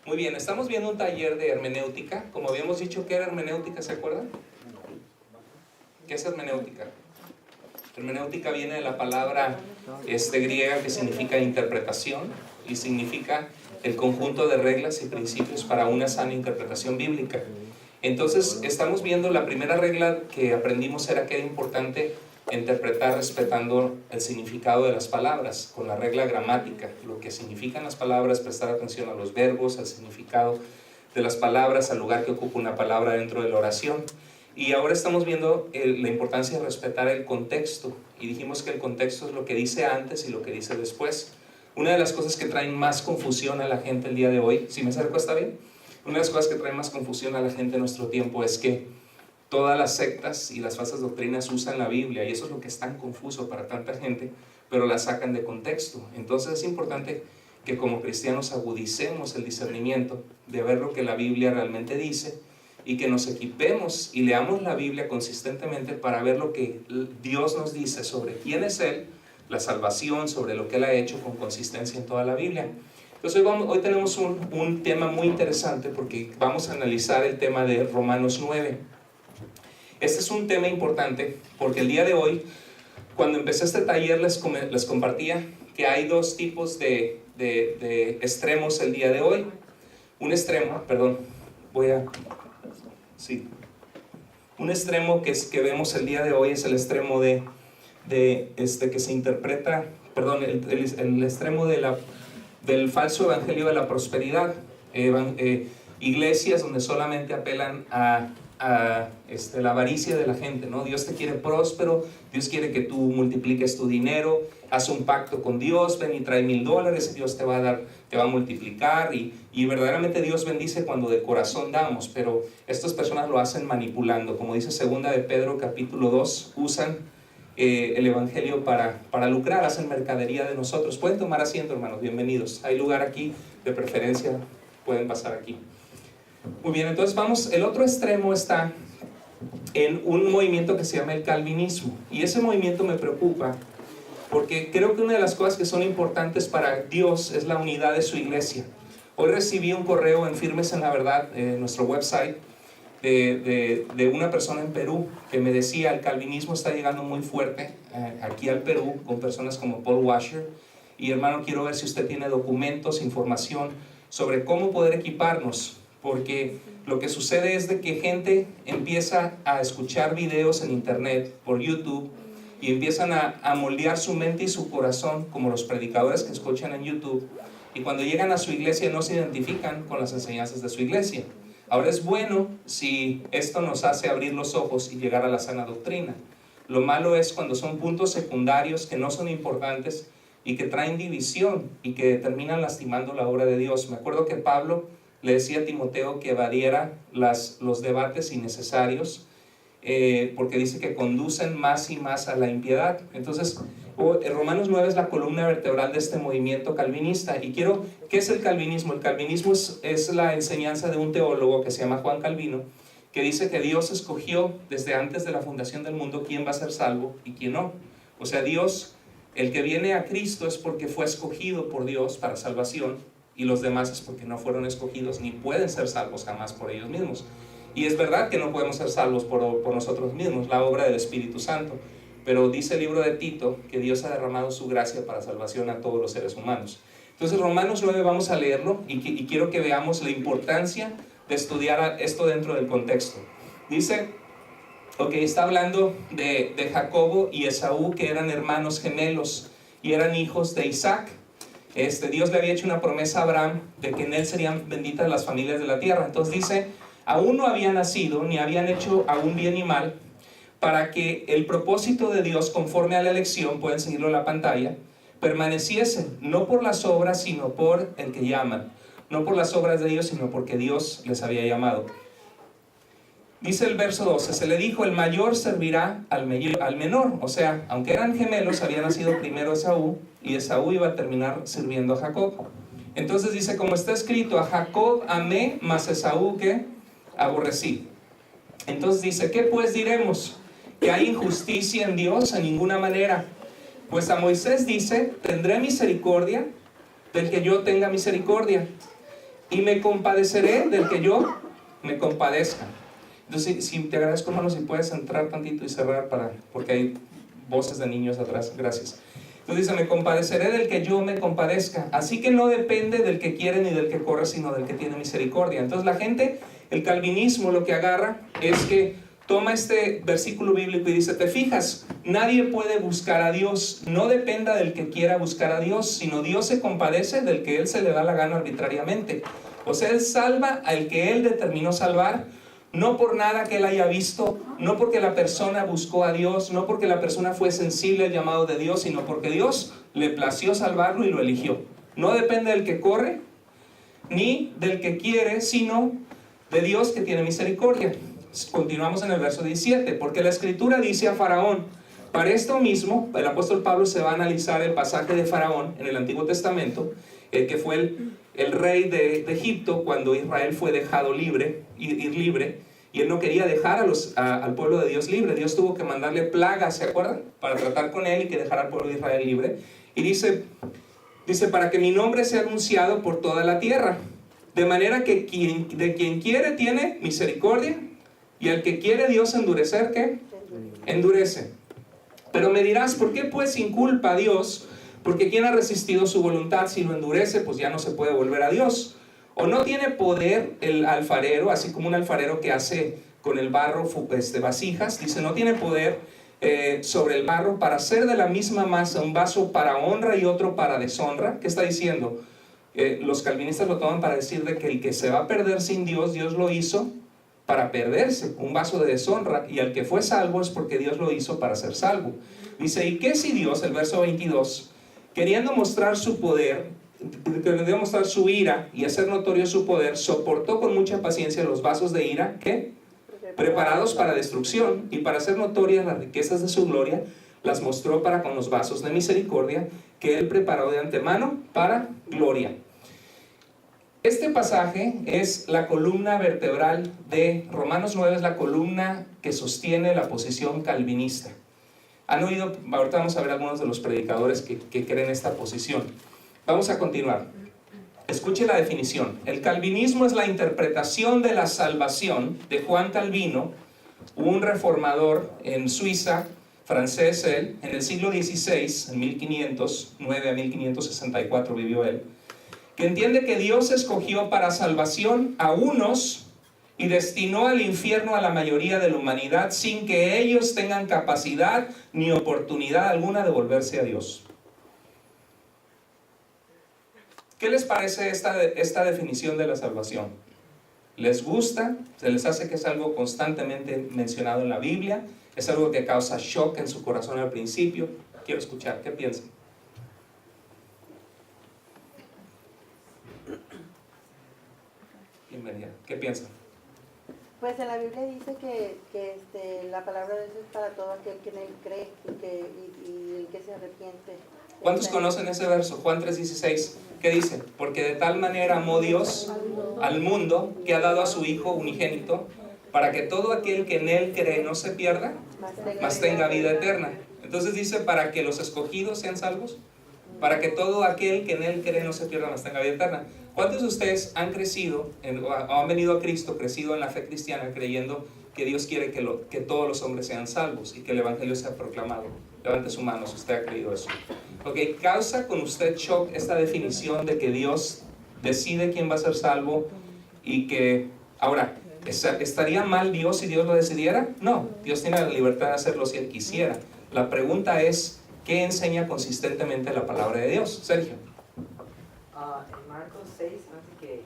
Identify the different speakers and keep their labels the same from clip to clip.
Speaker 1: Muy bien, estamos viendo un taller de hermenéutica. Como habíamos dicho, ¿qué era hermenéutica? ¿Se acuerdan? ¿Qué es hermenéutica? Hermenéutica viene de la palabra griega que significa interpretación y significa el conjunto de reglas y principios para una sana interpretación bíblica. Entonces, estamos viendo la primera regla que aprendimos era que era importante interpretar respetando el significado de las palabras, con la regla gramática, lo que significan las palabras, prestar atención a los verbos, al significado de las palabras, al lugar que ocupa una palabra dentro de la oración. Y ahora estamos viendo la importancia de respetar el contexto, y dijimos que el contexto es lo que dice antes y lo que dice después. Una de las cosas que traen más confusión a la gente el día de hoy, ¿si me acerco está bien? Una de las cosas que traen más confusión a la gente en nuestro tiempo es que todas las sectas y las falsas doctrinas usan la Biblia, y eso es lo que es tan confuso para tanta gente, pero la sacan de contexto. Entonces es importante que como cristianos agudicemos el discernimiento de ver lo que la Biblia realmente dice, y que nos equipemos y leamos la Biblia consistentemente para ver lo que Dios nos dice sobre quién es Él, la salvación, sobre lo que Él ha hecho con consistencia en toda la Biblia. Entonces hoy tenemos un tema muy interesante porque vamos a analizar el tema de Romanos 9. Este es un tema importante porque el día de hoy, cuando empecé este taller, les compartía que hay dos tipos de extremos el día de hoy. Un extremo, un extremo que vemos el día de hoy es el extremo que se interpreta, el extremo del falso evangelio de la prosperidad. Iglesias donde solamente apelan a la avaricia de la gente, ¿no? Dios te quiere próspero, Dios quiere que tú multipliques tu dinero, haz un pacto con Dios, ven y trae $1,000 y Dios te va a multiplicar, y verdaderamente Dios bendice cuando de corazón damos, pero estas personas lo hacen manipulando, como dice 2 de Pedro capítulo 2, usan el evangelio para lucrar, hacen mercadería de nosotros. Pueden tomar asiento, hermanos, bienvenidos, hay lugar aquí, de preferencia pueden pasar aquí. Muy bien, entonces el otro extremo está en un movimiento que se llama el calvinismo, y ese movimiento me preocupa porque creo que una de las cosas que son importantes para Dios es la unidad de su iglesia. Hoy recibí un correo en Firmes en la Verdad, nuestro website, de una persona en Perú que me decía: el calvinismo está llegando muy fuerte aquí al Perú con personas como Paul Washer, y hermano, quiero ver si usted tiene documentos, información sobre cómo poder equiparnos, porque lo que sucede es de que gente empieza a escuchar videos en internet, por YouTube, y empiezan a moldear su mente y su corazón como los predicadores que escuchan en YouTube, y cuando llegan a su iglesia no se identifican con las enseñanzas de su iglesia. Ahora, es bueno si esto nos hace abrir los ojos y llegar a la sana doctrina. Lo malo es cuando son puntos secundarios que no son importantes y que traen división y que terminan lastimando la obra de Dios. Me acuerdo que Pablo le decía a Timoteo que evadiera los debates innecesarios, porque dice que conducen más y más a la impiedad. Entonces, Romanos 9 es la columna vertebral de este movimiento calvinista. Y ¿qué es el calvinismo? El calvinismo es la enseñanza de un teólogo que se llama Juan Calvino, que dice que Dios escogió desde antes de la fundación del mundo quién va a ser salvo y quién no. O sea, Dios, el que viene a Cristo es porque fue escogido por Dios para salvación, y los demás es porque no fueron escogidos ni pueden ser salvos jamás por ellos mismos. Y es verdad que no podemos ser salvos por nosotros mismos, la obra del Espíritu Santo, pero dice el libro de Tito que Dios ha derramado su gracia para salvación a todos los seres humanos. Entonces Romanos 9 vamos a leerlo, y quiero que veamos la importancia de estudiar esto dentro del contexto. Dice, está hablando de Jacobo y Esaú, que eran hermanos gemelos y eran hijos de Isaac. Dios le había hecho una promesa a Abraham de que en él serían benditas las familias de la tierra. Entonces dice: aún no había nacido ni habían hecho aún bien ni mal, para que el propósito de Dios conforme a la elección, pueden seguirlo en la pantalla, permaneciese, no por las obras sino por el que llama, no por las obras de ellos sino porque Dios les había llamado. Dice el verso 12: se le dijo, el mayor servirá al menor. O sea, aunque eran gemelos, había nacido primero Esaú, y Esaú iba a terminar sirviendo a Jacob. Entonces dice, como está escrito, a Jacob amé, mas Esaú que aborrecí. Entonces dice, ¿qué pues diremos? ¿Que hay injusticia en Dios? En ninguna manera. Pues a Moisés dice, tendré misericordia del que yo tenga misericordia, y me compadeceré del que yo me compadezca. Entonces, si te agradezco, hermano, si puedes entrar tantito y cerrar porque hay voces de niños atrás. Gracias. Entonces dice, me compadeceré del que yo me compadezca. Así que no depende del que quiere ni del que corre, sino del que tiene misericordia. Entonces la gente, el calvinismo, lo que agarra es que toma este versículo bíblico y dice, te fijas, nadie puede buscar a Dios. No dependa del que quiera buscar a Dios, sino Dios se compadece del que Él se le da la gana arbitrariamente. O sea, Él salva al que Él determinó salvar, no por nada que Él haya visto, no porque la persona buscó a Dios, no porque la persona fue sensible al llamado de Dios, sino porque Dios le plació salvarlo y lo eligió. No depende del que corre, ni del que quiere, sino de Dios que tiene misericordia. Continuamos en el verso 17, porque la Escritura dice a Faraón, para esto mismo, el apóstol Pablo se va a analizar el pasaje de Faraón en el Antiguo Testamento, el que fue el rey de Egipto cuando Israel fue dejado libre, ir libre, y él no quería dejar al pueblo de Dios libre. Dios tuvo que mandarle plagas, ¿se acuerdan? Para tratar con él y que dejara al pueblo de Israel libre. Y dice, para que mi nombre sea anunciado por toda la tierra, de manera que de quien quiere tiene misericordia, y al que quiere Dios endurecer, ¿qué? Endurece. Pero me dirás, ¿por qué pues sin culpa a Dios? Porque ¿quién ha resistido su voluntad? Si lo endurece, pues ya no se puede volver a Dios. ¿O no tiene poder el alfarero, así como un alfarero que hace con el barro vasijas? Dice, no tiene poder sobre el barro para hacer de la misma masa un vaso para honra y otro para deshonra. ¿Qué está diciendo? Los calvinistas lo toman para decir de que el que se va a perder sin Dios, Dios lo hizo para perderse, un vaso de deshonra, y al que fue salvo es porque Dios lo hizo para ser salvo. Dice, ¿y qué si Dios, el verso 22, queriendo mostrar su poder, queriendo mostrar su ira y hacer notorio su poder, soportó con mucha paciencia los vasos de ira, ¿qué? Preparados para destrucción, y para hacer notorias las riquezas de su gloria, las mostró para con los vasos de misericordia que Él preparó de antemano para gloria. Este pasaje es la columna vertebral de Romanos 9, es la columna que sostiene la posición calvinista. Han oído, ahorita vamos a ver algunos de los predicadores que creen esta posición. Vamos a continuar. Escuche la definición. El calvinismo es la interpretación de la salvación de Juan Calvino, un reformador en Suiza, francés él, en el siglo XVI, en 1509 a 1564 vivió él, que entiende que Dios escogió para salvación a unos y destinó al infierno a la mayoría de la humanidad sin que ellos tengan capacidad ni oportunidad alguna de volverse a Dios. ¿Qué les parece esta definición de la salvación? ¿Les gusta? ¿Se les hace que es algo constantemente mencionado en la Biblia? ¿Es algo que causa shock en su corazón al principio? Quiero escuchar, ¿qué piensan? Bienvenida, ¿qué piensan?
Speaker 2: Pues en la Biblia dice que la palabra de Dios es para todo aquel que en Él cree y el que se arrepiente.
Speaker 1: ¿Cuántos conocen ese verso? Juan 3:16. ¿Qué dice? Porque de tal manera amó Dios al mundo que ha dado a su Hijo unigénito para que todo aquel que en Él cree no se pierda, mas tenga vida eterna. Entonces dice, para que los escogidos sean salvos, para que todo aquel que en Él cree no se pierda, mas tenga vida eterna. ¿Cuántos de ustedes han crecido, han venido a Cristo, crecido en la fe cristiana, creyendo que Dios quiere que todos los hombres sean salvos y que el Evangelio sea proclamado? Levante su mano si usted ha creído eso. Ok, ¿causa con usted shock esta definición de que Dios decide quién va a ser salvo y que, ahora, ¿estaría mal Dios si Dios lo decidiera? No, Dios tiene la libertad de hacerlo si Él quisiera. La pregunta es, ¿qué enseña consistentemente la palabra de Dios? Sergio.
Speaker 3: En Marcos 6, así que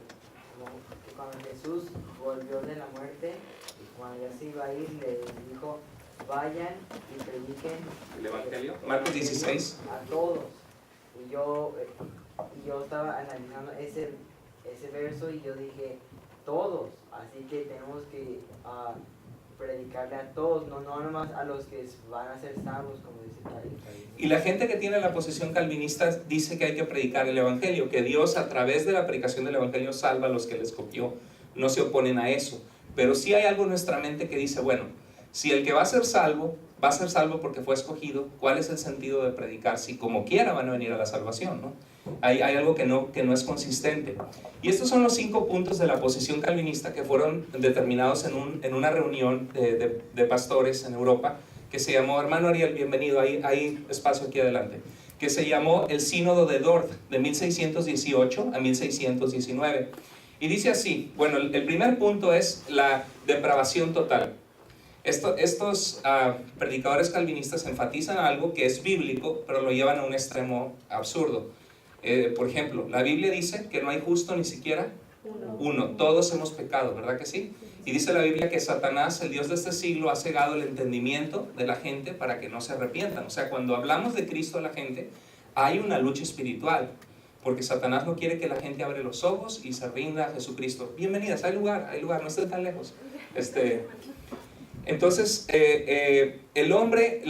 Speaker 3: cuando Jesús volvió de la muerte y cuando ya se iba a ir, le dijo, vayan y prediquen
Speaker 1: el Evangelio, Marcos 16,
Speaker 3: a todos. Y yo estaba analizando ese verso y yo dije, todos, así que tenemos que predicarle a todos, no nomás a los que van a ser salvos, como dice Cari.
Speaker 1: Y la gente que tiene la posición calvinista dice que hay que predicar el Evangelio, que Dios a través de la predicación del Evangelio salva a los que le escogió. No se oponen a eso, pero sí hay algo en nuestra mente que dice, bueno, si el que va a ser salvo va a ser salvo porque fue escogido, ¿cuál es el sentido de predicar si como quiera van a venir a la salvación, ¿no? Hay algo que no es consistente. Y estos son los 5 puntos de la posición calvinista que fueron determinados en una reunión de pastores en Europa, que se llamó, hermano Ariel, bienvenido, hay espacio aquí adelante, que se llamó el Sínodo de Dort, de 1618 a 1619. Y dice así, bueno, el primer punto es la depravación total. Estos predicadores calvinistas enfatizan algo que es bíblico, pero lo llevan a un extremo absurdo. Por ejemplo, la Biblia dice que no hay justo ni siquiera uno. Todos hemos pecado, ¿verdad que sí? Y dice la Biblia que Satanás, el Dios de este siglo, ha cegado el entendimiento de la gente para que no se arrepientan. O sea, cuando hablamos de Cristo a la gente, hay una lucha espiritual, porque Satanás no quiere que la gente abra los ojos y se rinda a Jesucristo. Bienvenidas, hay lugar, no estén tan lejos. Entonces, el hombre,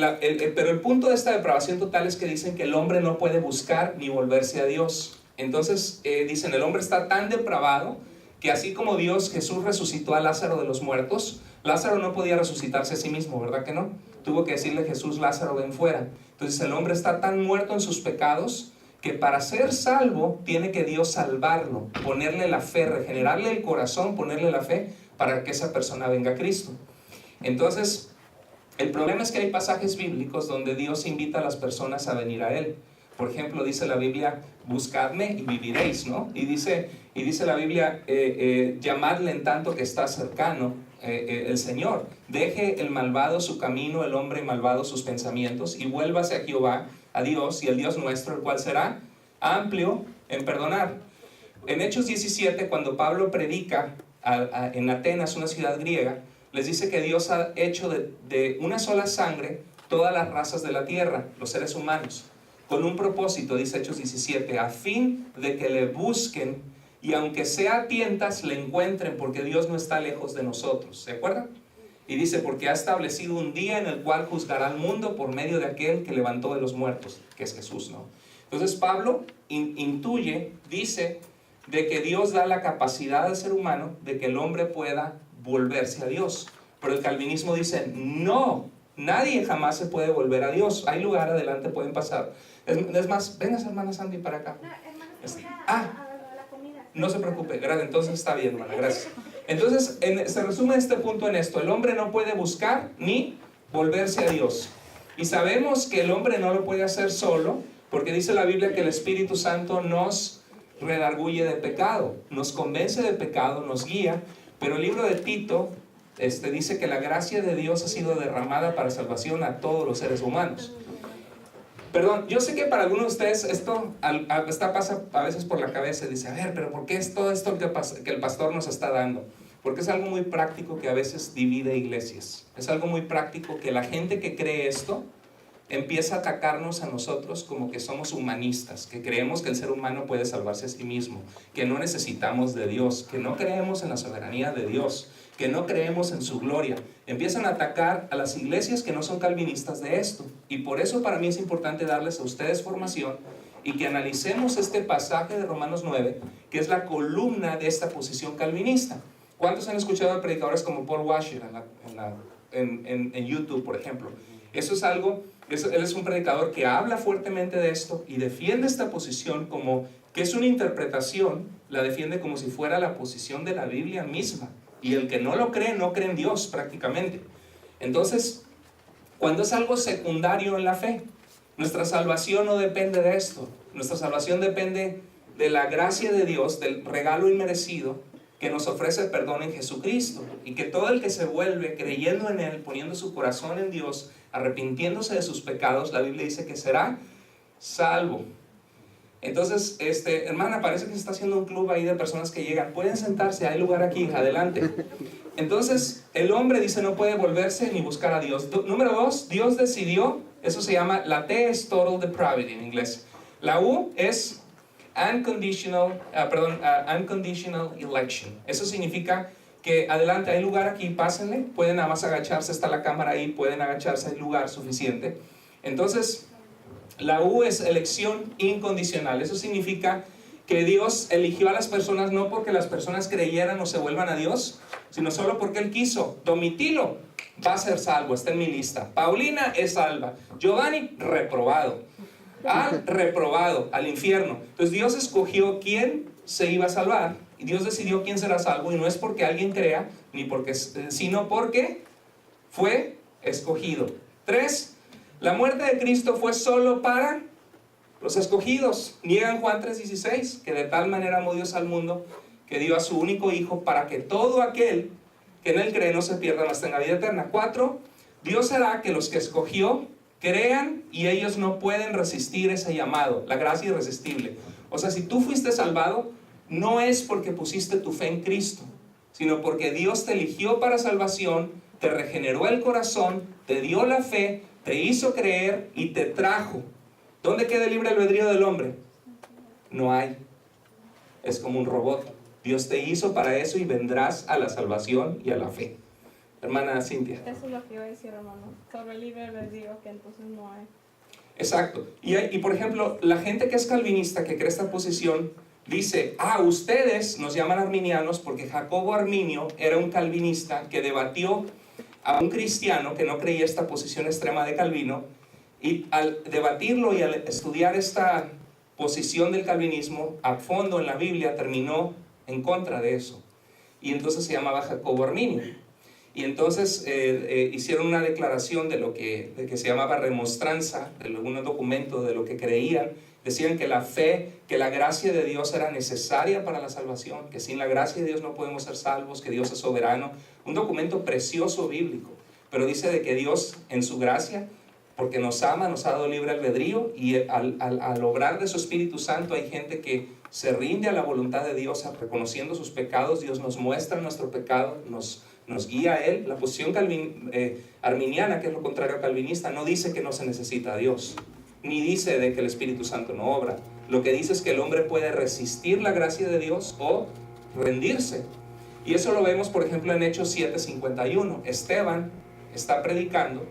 Speaker 1: pero el punto de esta depravación total es que dicen que el hombre no puede buscar ni volverse a Dios. Entonces, dicen, el hombre está tan depravado que así como Jesús resucitó a Lázaro de los muertos, Lázaro no podía resucitarse a sí mismo, ¿verdad que no? Tuvo que decirle Jesús, Lázaro, ven fuera. Entonces, el hombre está tan muerto en sus pecados que para ser salvo tiene que Dios salvarlo, ponerle la fe, regenerarle el corazón, ponerle la fe para que esa persona venga a Cristo. Entonces, el problema es que hay pasajes bíblicos donde Dios invita a las personas a venir a Él. Por ejemplo, dice la Biblia, buscadme y viviréis, ¿no? Y dice la Biblia, llamadle en tanto que está cercano el Señor. Deje el malvado su camino, el hombre malvado sus pensamientos, y vuélvase a Jehová, a Dios, y el Dios nuestro, el cual será amplio en perdonar. En Hechos 17, cuando Pablo predica en Atenas, una ciudad griega, les dice que Dios ha hecho de una sola sangre todas las razas de la tierra, los seres humanos, con un propósito, dice Hechos 17, a fin de que le busquen y aunque sea a tientas le encuentren, porque Dios no está lejos de nosotros. ¿Se acuerdan? Y dice, porque ha establecido un día en el cual juzgará al mundo por medio de aquel que levantó de los muertos, que es Jesús, ¿no? Entonces Pablo intuye, dice, de que Dios da la capacidad al ser humano de que el hombre pueda volverse a Dios. Pero el calvinismo dice, no, nadie jamás se puede volver a Dios. Hay lugar, adelante, pueden pasar. Es más, vengas hermana Sandy para acá. No se preocupe, gracias, entonces está bien, hermana, gracias. Entonces, se resume este punto en esto: el hombre no puede buscar ni volverse a Dios. Y sabemos que el hombre no lo puede hacer solo, porque dice la Biblia que el Espíritu Santo nos redarguye de pecado, nos convence de pecado, nos guía. Pero el libro de Tito dice que la gracia de Dios ha sido derramada para salvación a todos los seres humanos. Perdón, yo sé que para algunos de ustedes esto pasa a veces por la cabeza y dice, a ver, pero ¿por qué es todo esto que el pastor nos está dando? Porque es algo muy práctico que a veces divide iglesias. Es algo muy práctico que la gente que cree esto empieza a atacarnos a nosotros como que somos humanistas, que creemos que el ser humano puede salvarse a sí mismo, que no necesitamos de Dios, que no creemos en la soberanía de Dios, que no creemos en su gloria. Empiezan a atacar a las iglesias que no son calvinistas de esto. Y por eso para mí es importante darles a ustedes formación y que analicemos este pasaje de Romanos 9, que es la columna de esta posición calvinista. ¿Cuántos han escuchado a predicadores como Paul Washer en YouTube, por ejemplo? Eso es algo, él es un predicador que habla fuertemente de esto y defiende esta posición como que es una interpretación, la defiende como si fuera la posición de la Biblia misma. Y el que no lo cree, no cree en Dios prácticamente. Entonces, cuando es algo secundario en la fe, nuestra salvación no depende de esto. Nuestra salvación depende de la gracia de Dios, del regalo inmerecido que nos ofrece perdón en Jesucristo. Y que todo el que se vuelve creyendo en Él, poniendo su corazón en Dios, arrepintiéndose de sus pecados, la Biblia dice que será salvo. Entonces, hermana, parece que se está haciendo un club ahí de personas que llegan. Pueden sentarse, hay lugar aquí, adelante. Entonces, el hombre dice no puede volverse ni buscar a Dios. Número 2, Dios decidió, eso se llama, la T es total depravity en inglés. La U es unconditional election. Eso significa que, adelante, hay lugar aquí, pásenle, pueden nada más agacharse, está la cámara ahí, pueden agacharse, hay lugar suficiente. Entonces, la U es elección incondicional. Eso significa que Dios eligió a las personas no porque las personas creyeran o se vuelvan a Dios, sino solo porque Él quiso. Domitilo, va a ser salvo, está en mi lista. Paulina es salva. Giovanni, reprobado. Al reprobado, al infierno. Entonces Dios escogió quién se iba a salvar. Y Dios decidió quién será salvo. Y no es porque alguien crea, ni porque, sino porque fue escogido. 3. La muerte de Cristo fue solo para los escogidos. Niegan Juan 3:16, que de tal manera amó Dios al mundo, que dio a su único Hijo, para que todo aquel que en él cree no se pierda, mas tenga vida eterna. 4. Dios hará que los que escogió crean, y ellos no pueden resistir ese llamado, la gracia irresistible. O sea, si tú fuiste salvado, no es porque pusiste tu fe en Cristo, sino porque Dios te eligió para salvación, te regeneró el corazón, te dio la fe, te hizo creer y te trajo. ¿Dónde queda el libre albedrío del hombre? No hay. Es como un robot. Dios te hizo para eso y vendrás a la salvación y a la fe. Hermana Cintia.
Speaker 4: Eso es lo que iba a decir, hermano. Sobre el libre albedrío, que entonces no hay.
Speaker 1: Exacto. Y por ejemplo, la gente que es calvinista, que cree esta posición, dice, ustedes nos llaman arminianos porque Jacobo Arminio era un calvinista que debatió a un cristiano que no creía esta posición extrema de Calvino, y al debatirlo y al estudiar esta posición del calvinismo a fondo en la Biblia, terminó en contra de eso. Y entonces se llamaba Jacobo Arminio. Y entonces hicieron una declaración de lo que se llamaba remostranza, de un documento de lo que creían. Decían que la fe, que la gracia de Dios era necesaria para la salvación, que sin la gracia de Dios no podemos ser salvos, que Dios es soberano. Un documento precioso bíblico, pero dice de que Dios en su gracia, porque nos ama, nos ha dado libre albedrío, y al obrar de su Espíritu Santo hay gente que se rinde a la voluntad de Dios, reconociendo sus pecados. Dios nos muestra nuestro pecado, nos guía a Él. La posición arminiana, que es lo contrario a calvinista, no dice que no se necesita a Dios, ni dice de que el Espíritu Santo no obra. Lo que dice es que el hombre puede resistir la gracia de Dios o rendirse. Y eso lo vemos, por ejemplo, en Hechos 7:51. Esteban está predicando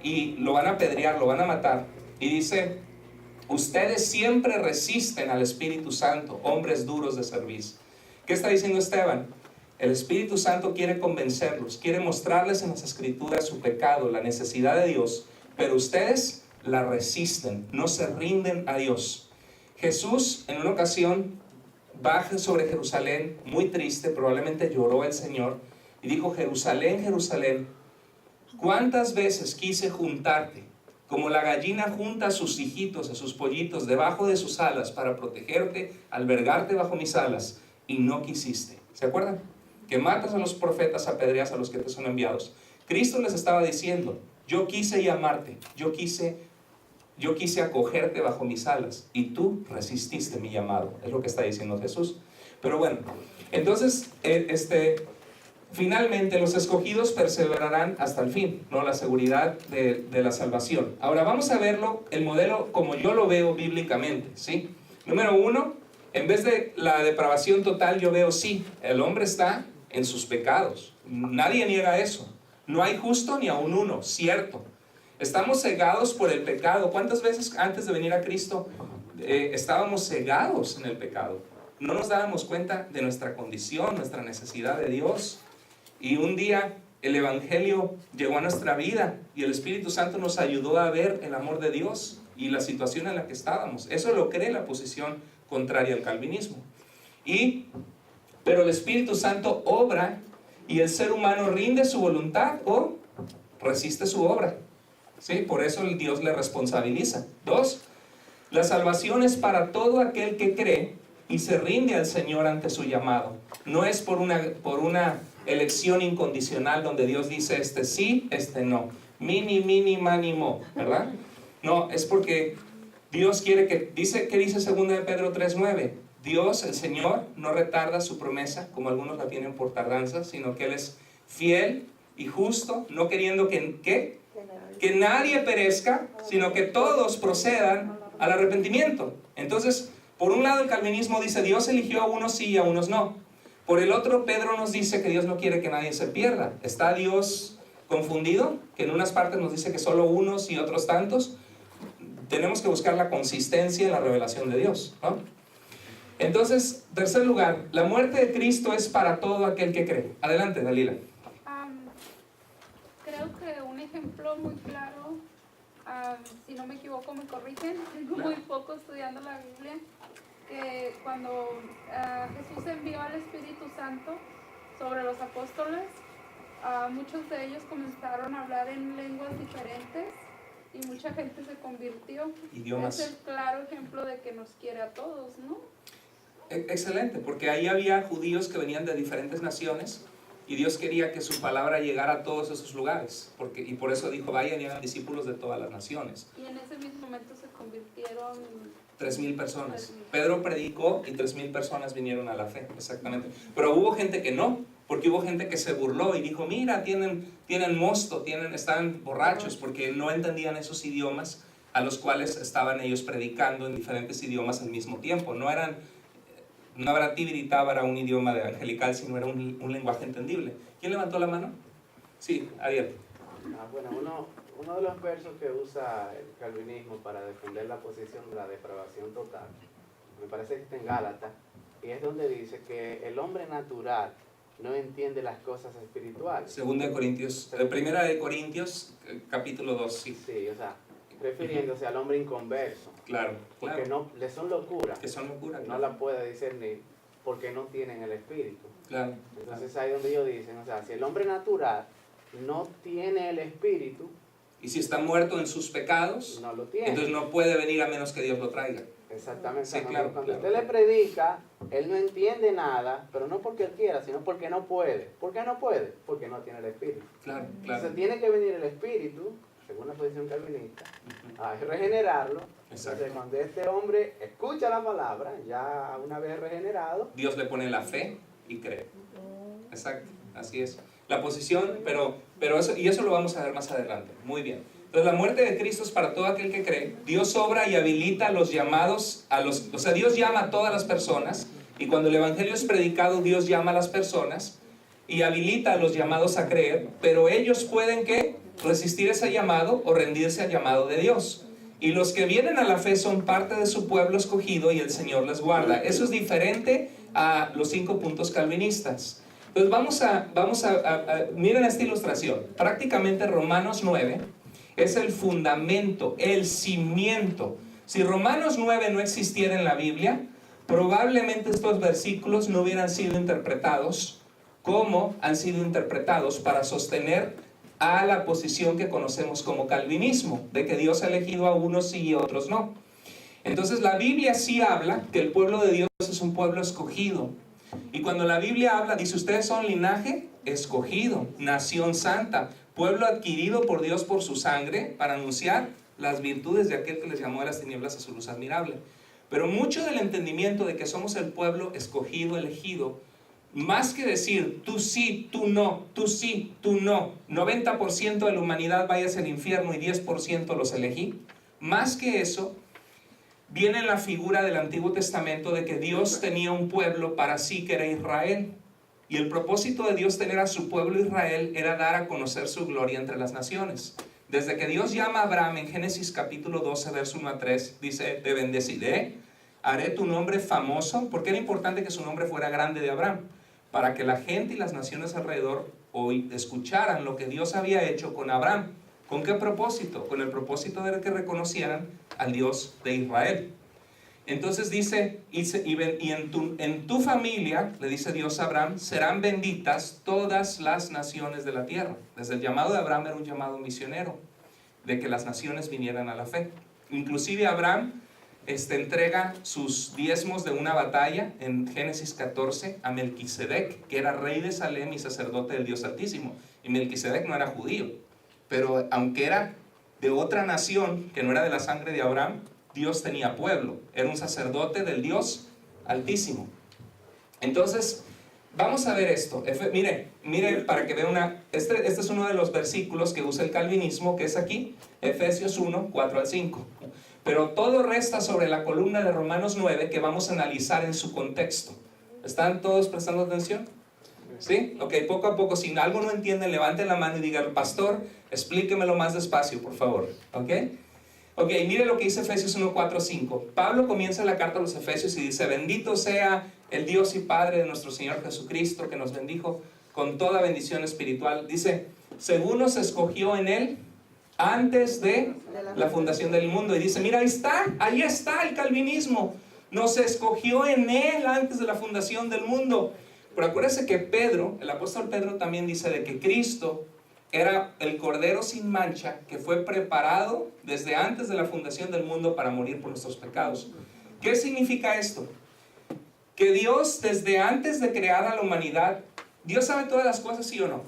Speaker 1: y lo van a apedrear, lo van a matar. Y dice, ustedes siempre resisten al Espíritu Santo, hombres duros de cerviz. ¿Qué está diciendo Esteban? El Espíritu Santo quiere convencerlos, quiere mostrarles en las Escrituras su pecado, la necesidad de Dios, pero ustedes la resisten, no se rinden a Dios. Jesús en una ocasión baja sobre Jerusalén, muy triste, probablemente lloró el Señor, y dijo, Jerusalén, Jerusalén, ¿cuántas veces quise juntarte, como la gallina junta a sus hijitos, a sus pollitos, debajo de sus alas, para protegerte, albergarte bajo mis alas, y no quisiste? ¿Se acuerdan? Que matas a los profetas, apedreas a los que te son enviados. Cristo les estaba diciendo, yo quise llamarte, yo quise acogerte bajo mis alas, y tú resististe mi llamado. Es lo que está diciendo Jesús. Pero bueno, entonces, finalmente los escogidos perseverarán hasta el fin, ¿no? La seguridad de la salvación. Ahora vamos a verlo, el modelo como yo lo veo bíblicamente, ¿sí? Número 1, en vez de la depravación total, yo veo, sí, el hombre está en sus pecados. Nadie niega eso. No hay justo ni aun uno, cierto. Estamos cegados por el pecado. ¿Cuántas veces antes de venir a Cristo estábamos cegados en el pecado? No nos dábamos cuenta de nuestra condición, nuestra necesidad de Dios. Y un día el Evangelio llegó a nuestra vida y el Espíritu Santo nos ayudó a ver el amor de Dios y la situación en la que estábamos. Eso lo cree la posición contraria al calvinismo. Pero el Espíritu Santo obra y el ser humano rinde su voluntad o resiste su obra. ¿Sí? Por eso el Dios le responsabiliza. 2, la salvación es para todo aquel que cree y se rinde al Señor ante su llamado. No es por una elección incondicional donde Dios dice este sí, este no. Mini, mani, mo, ¿verdad? No, es porque Dios quiere que... ¿Qué dice 2 de Pedro 3:9? Dios, el Señor, no retarda su promesa, como algunos la tienen por tardanza, sino que Él es fiel y justo, no queriendo que nadie perezca, sino que todos procedan al arrepentimiento. Entonces, por un lado el calvinismo dice, Dios eligió a unos sí y a unos no. Por el otro, Pedro nos dice que Dios no quiere que nadie se pierda. ¿Está Dios confundido? Que en unas partes nos dice que solo unos y otros tantos. Tenemos que buscar la consistencia en la revelación de Dios, ¿no? Entonces, tercer lugar, la muerte de Cristo es para todo aquel que cree. Adelante, Dalila.
Speaker 4: Creo
Speaker 5: ejemplo muy claro, si no me equivoco me corrigen, tengo muy poco estudiando la Biblia, que cuando Jesús envió al Espíritu Santo sobre los apóstoles, muchos de ellos comenzaron a hablar en lenguas diferentes y mucha gente se convirtió.
Speaker 1: Idiomas.
Speaker 5: Es el claro ejemplo de que nos quiere a todos, ¿no?
Speaker 1: Excelente, porque ahí había judíos que venían de diferentes naciones y Dios quería que su palabra llegara a todos esos lugares, y por eso dijo, vayan y hagan discípulos de todas las naciones.
Speaker 5: Y en ese mismo momento se convirtieron
Speaker 1: 3,000 personas.
Speaker 5: 3,000.
Speaker 1: Pedro predicó y 3,000 personas vinieron a la fe, exactamente. Pero hubo gente que no, porque hubo gente que se burló y dijo, mira, tienen mosto, están borrachos, porque no entendían esos idiomas a los cuales estaban ellos predicando en diferentes idiomas al mismo tiempo. No era Tibiri Tábara un idioma de angelical, sino era un lenguaje entendible. ¿Quién levantó la mano? Sí, Ariel.
Speaker 6: Bueno, uno de los versos que usa el calvinismo para defender la posición de la depravación total, me parece que está en Gálatas, y es donde dice que el hombre natural no entiende las cosas espirituales.
Speaker 1: Primera de Corintios, capítulo 2, sí.
Speaker 6: Sí, o sea, refiriéndose al hombre inconverso.
Speaker 1: Claro,
Speaker 6: Porque no, le son locuras.
Speaker 1: que son locuras.
Speaker 6: No la puede discernir porque no tienen el espíritu.
Speaker 1: Claro.
Speaker 6: Entonces ahí donde ellos dicen, o sea, si el hombre natural no tiene el espíritu,
Speaker 1: Y si está muerto en sus pecados,
Speaker 6: no lo tiene.
Speaker 1: entonces no puede venir a menos que Dios lo traiga.
Speaker 6: Exactamente.
Speaker 1: Sí, claro,
Speaker 6: Cuando
Speaker 1: claro.
Speaker 6: usted le predica, él no entiende nada, pero no porque él quiera, sino porque no puede. ¿Por qué no puede? Porque no tiene el espíritu.
Speaker 1: Claro, claro.
Speaker 6: Entonces tiene que venir el espíritu, según la posición calvinista, a regenerarlo.
Speaker 1: Exacto.
Speaker 6: Entonces cuando este hombre escucha la palabra, ya una vez regenerado,
Speaker 1: Dios le pone la fe y cree. Exacto, así es. La posición, pero eso lo vamos a ver más adelante. Muy bien. Entonces la muerte de Cristo es para todo aquel que cree. Dios obra y habilita a los llamados, o sea, Dios llama a todas las personas, y cuando el Evangelio es predicado, Dios llama a las personas y habilita a los llamados a creer, pero ellos pueden, ¿qué? Resistir ese llamado o rendirse al llamado de Dios. Y los que vienen a la fe son parte de su pueblo escogido y el Señor les guarda. Eso es diferente a los 5 puntos calvinistas. Entonces vamos a miren esta ilustración. Prácticamente Romanos 9 es el fundamento, el cimiento. Si Romanos 9 no existiera en la Biblia, probablemente estos versículos no hubieran sido interpretados como han sido interpretados para sostener a la posición que conocemos como calvinismo, de que Dios ha elegido a unos sí y a otros no. Entonces la Biblia sí habla que el pueblo de Dios es un pueblo escogido. Y cuando la Biblia habla, dice, ustedes son linaje escogido, nación santa, pueblo adquirido por Dios por su sangre, para anunciar las virtudes de aquel que les llamó de las tinieblas a su luz admirable. Pero mucho del entendimiento de que somos el pueblo escogido, elegido, más que decir tú sí, tú no, tú sí, tú no, 90% de la humanidad vaya hacia el infierno y 10% los elegí, más que eso, viene la figura del Antiguo Testamento de que Dios tenía un pueblo para sí que era Israel. Y el propósito de Dios tener a su pueblo Israel era dar a conocer su gloria entre las naciones. Desde que Dios llama a Abraham en Génesis capítulo 12, verso 1 a 3, dice, te bendeciré, haré tu nombre famoso, porque era importante que su nombre fuera grande de Abraham, para que la gente y las naciones alrededor hoy escucharan lo que Dios había hecho con Abraham. ¿Con qué propósito? Con el propósito de que reconocieran al Dios de Israel. Entonces dice, y en tu familia, le dice Dios a Abraham, serán benditas todas las naciones de la tierra. Desde el llamado de Abraham era un llamado misionero, de que las naciones vinieran a la fe. Inclusive Abraham entrega sus diezmos de una batalla en Génesis 14 a Melquisedec, que era rey de Salem y sacerdote del Dios Altísimo. Y Melquisedec no era judío, pero aunque era de otra nación, que no era de la sangre de Abraham, Dios tenía pueblo, era un sacerdote del Dios Altísimo. Entonces, vamos a ver esto. Mire para que vea este es uno de los versículos que usa el calvinismo, que es aquí, Efesios 1, 4 al 5. Pero todo resta sobre la columna de Romanos 9 que vamos a analizar en su contexto. ¿Están todos prestando atención? ¿Sí? Ok, poco a poco, si algo no entienden, levanten la mano y digan, pastor, explíquemelo más despacio, por favor. ¿Ok? Ok, mire lo que dice Efesios 1, 4, 5. Pablo comienza la carta a los Efesios y dice, bendito sea el Dios y Padre de nuestro Señor Jesucristo, que nos bendijo con toda bendición espiritual. Dice, según nos escogió en Él antes de la fundación del mundo. Y dice, mira, ahí está el calvinismo. Nos escogió en Él antes de la fundación del mundo. Pero acuérdense que Pedro, el apóstol Pedro también dice de que Cristo era el Cordero sin mancha que fue preparado desde antes de la fundación del mundo para morir por nuestros pecados. ¿Qué significa esto? Que Dios desde antes de crear a la humanidad, Dios sabe todas las cosas, ¿sí o no?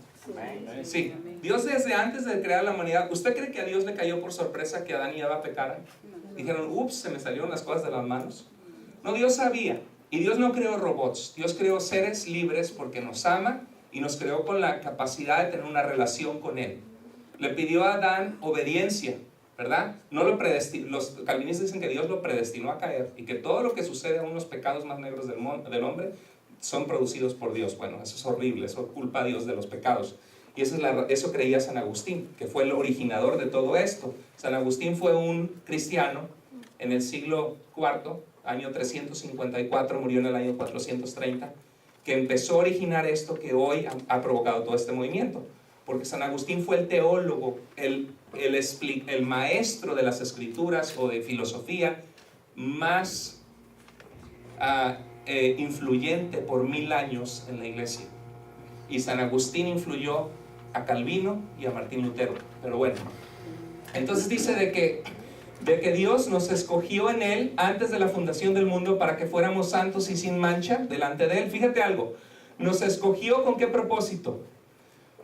Speaker 1: Sí. Dios desde antes de crear a la humanidad, ¿usted cree que a Dios le cayó por sorpresa que Adán y Eva pecaran? Dijeron, ups, se me salieron las cosas de las manos. No, Dios sabía. Y Dios no creó robots. Dios creó seres libres porque nos ama y nos creó con la capacidad de tener una relación con Él. Le pidió a Adán obediencia, ¿verdad? No lo predestinó. Los calvinistas dicen que Dios lo predestinó a caer y que todo lo que sucede, aún los pecados más negros del hombre, son producidos por Dios. Bueno, eso es horrible, eso culpa a Dios de los pecados. Y eso creía San Agustín, que fue el originador de todo esto. San Agustín fue un cristiano en el siglo IV, año 354, murió en el año 430, que empezó a originar esto que hoy ha provocado todo este movimiento. Porque San Agustín fue el teólogo, el maestro de las escrituras o de filosofía más influyente por 1000 años en la iglesia. Y San Agustín influyó a Calvino y a Martín Lutero. Pero bueno, entonces dice de que Dios nos escogió en Él antes de la fundación del mundo para que fuéramos santos y sin mancha delante de Él. Fíjate algo, nos escogió ¿con qué propósito?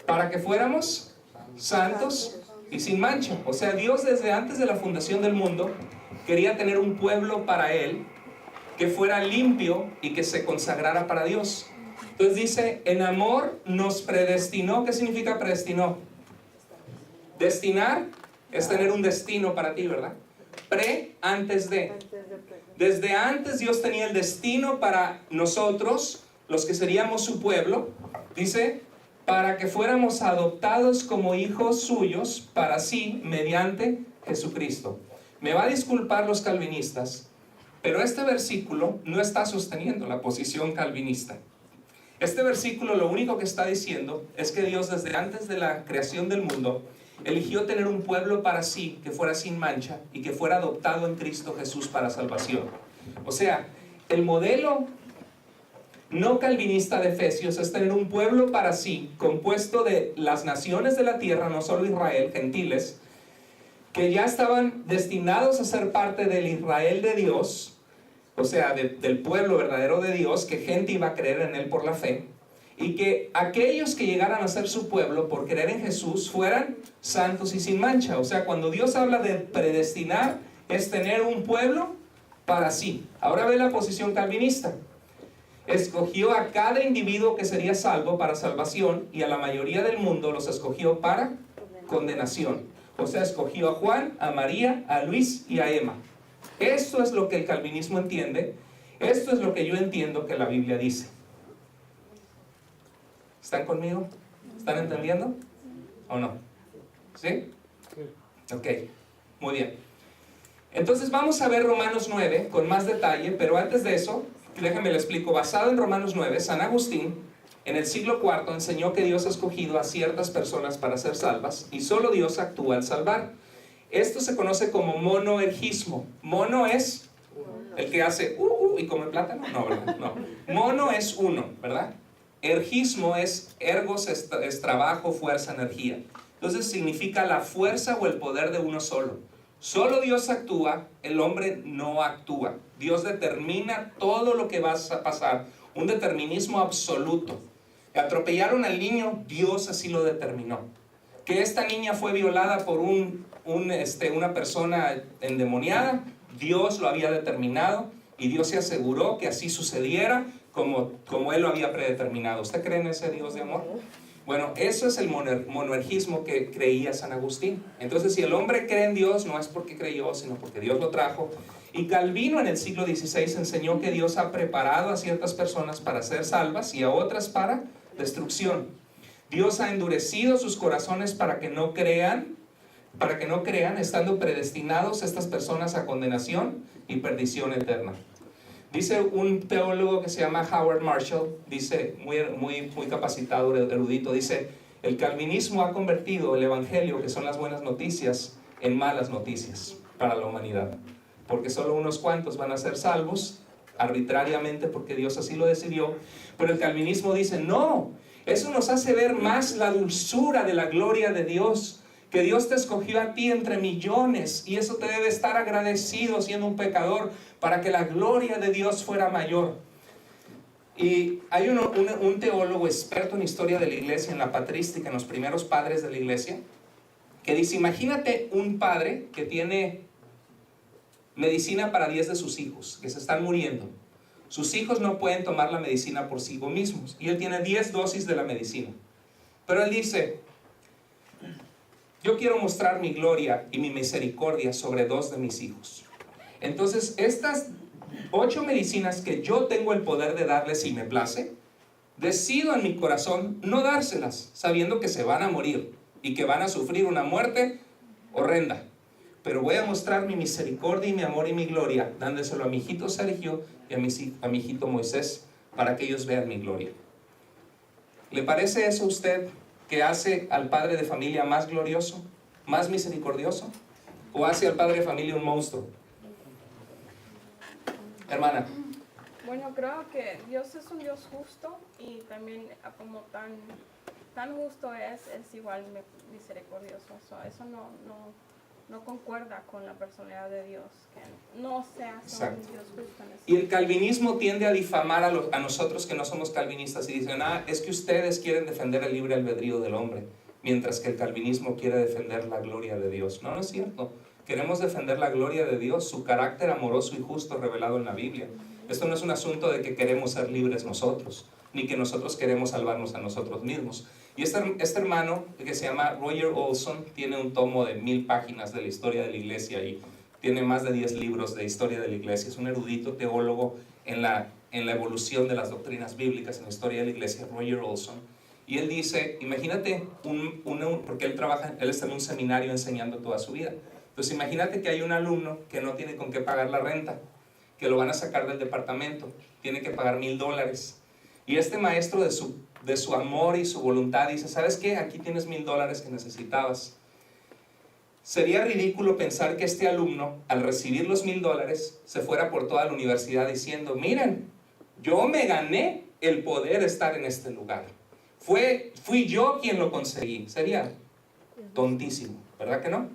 Speaker 1: Para que fuéramos santos y sin mancha. O sea, Dios desde antes de la fundación del mundo quería tener un pueblo para Él que fuera limpio y que se consagrara para Dios. Entonces dice, en amor nos predestinó. ¿Qué significa predestinó? Destinar es tener un destino para ti, ¿verdad? Antes de. Desde antes Dios tenía el destino para nosotros, los que seríamos su pueblo. Dice, para que fuéramos adoptados como hijos suyos para sí, mediante Jesucristo. Me va a disculpar los calvinistas, pero este versículo no está sosteniendo la posición calvinista. Este versículo lo único que está diciendo es que Dios desde antes de la creación del mundo eligió tener un pueblo para sí que fuera sin mancha y que fuera adoptado en Cristo Jesús para salvación. O sea, el modelo no calvinista de Efesios es tener un pueblo para sí compuesto de las naciones de la tierra, no solo Israel, gentiles, que ya estaban destinados a ser parte del Israel de Dios, o sea, del pueblo verdadero de Dios, que gente iba a creer en Él por la fe, y que aquellos que llegaran a ser su pueblo por creer en Jesús fueran santos y sin mancha. O sea, cuando Dios habla de predestinar, es tener un pueblo para sí. Ahora ve la posición calvinista. Escogió a cada individuo que sería salvo para salvación, y a la mayoría del mundo los escogió para condenación. O sea, escogió a Juan, a María, a Luis y a Emma. Esto es lo que el calvinismo entiende. Esto es lo que yo entiendo que la Biblia dice. ¿Están conmigo? ¿Están entendiendo? ¿O no? ¿Sí? Ok, muy bien. Entonces vamos a ver Romanos 9 con más detalle, pero antes de eso, déjenme le explico. Basado en Romanos 9, San Agustín, en el siglo IV, enseñó que Dios ha escogido a ciertas personas para ser salvas, y solo Dios actúa al salvar. Esto se conoce como monoergismo. Mono es el que hace y come plátano. No, ¿verdad? No. Mono es uno, ¿verdad? Ergismo es ergos, es trabajo, fuerza, energía. Entonces significa la fuerza o el poder de uno solo. Solo Dios actúa, el hombre no actúa. Dios determina todo lo que va a pasar. Un determinismo absoluto. Atropellaron al niño, Dios así lo determinó. Que esta niña fue violada por una persona endemoniada, Dios lo había determinado, y Dios se aseguró que así sucediera como Él lo había predeterminado. ¿Usted cree en ese Dios de amor? Bueno, eso es el monoergismo que creía San Agustín. Entonces, si el hombre cree en Dios, no es porque creyó, sino porque Dios lo trajo. Y Calvino en el siglo XVI enseñó que Dios ha preparado a ciertas personas para ser salvas y a otras para destrucción. Dios ha endurecido sus corazones para que no crean, estando predestinados estas personas a condenación y perdición eterna. Dice un teólogo que se llama Howard Marshall, dice, muy capacitado, erudito, dice, El calvinismo ha convertido el evangelio, que son las buenas noticias, en malas noticias para la humanidad. Porque solo unos cuantos van a ser salvos, arbitrariamente porque Dios así lo decidió. Pero el calvinismo dice, no, eso nos hace ver más la dulzura de la gloria de Dios, que Dios te escogió a ti entre millones, y eso te debe estar agradecido siendo un pecador, para que la gloria de Dios fuera mayor. Y hay un teólogo experto en historia de la iglesia, en la patrística, en los primeros padres de la iglesia, que dice, imagínate un padre que tiene medicina para 10 de sus hijos, que se están muriendo. Sus hijos no pueden tomar la medicina por sí mismos, y él tiene 10 dosis de la medicina. Pero él dice, yo quiero mostrar mi gloria y mi misericordia sobre 2 de mis hijos. Entonces, estas 8 medicinas que yo tengo el poder de darles si me place, decido en mi corazón no dárselas, sabiendo que se van a morir y que van a sufrir una muerte horrenda. Pero voy a mostrar mi misericordia y mi amor y mi gloria, dándoselo a mi hijito Sergio y a mi hijito Moisés, para que ellos vean mi gloria. ¿Le parece eso a usted que hace al padre de familia más glorioso, más misericordioso? ¿O hace al padre de familia un monstruo? Hermana.
Speaker 4: Bueno, creo que Dios es un Dios justo, y también como tan justo es igual misericordioso. Eso no concuerda con la personalidad de Dios, que no se hace un Dios justo en eso.
Speaker 1: Y el calvinismo tiende a difamar a nosotros que no somos calvinistas, y dicen, es que ustedes quieren defender el libre albedrío del hombre, mientras que el calvinismo quiere defender la gloria de Dios. No es cierto. Queremos defender la gloria de Dios, su carácter amoroso y justo revelado en la Biblia. Esto no es un asunto de que queremos ser libres nosotros, ni que nosotros queremos salvarnos a nosotros mismos. Y este hermano, que se llama Roger Olson, tiene un tomo de 1000 páginas de la historia de la iglesia, y tiene más de 10 libros de historia de la iglesia. Es un erudito teólogo en la evolución de las doctrinas bíblicas en la historia de la iglesia, Roger Olson. Y él dice, imagínate, porque él está en un seminario enseñando toda su vida. Entonces imagínate que hay un alumno que no tiene con qué pagar la renta, que lo van a sacar del departamento, tiene que pagar $1000. Y este maestro de su amor y su voluntad dice, ¿sabes qué? Aquí tienes $1000 que necesitabas. Sería ridículo pensar que este alumno, al recibir los $1000, se fuera por toda la universidad diciendo, miren, yo me gané el poder estar en este lugar. Fui yo quien lo conseguí. Sería tontísimo, ¿verdad que no?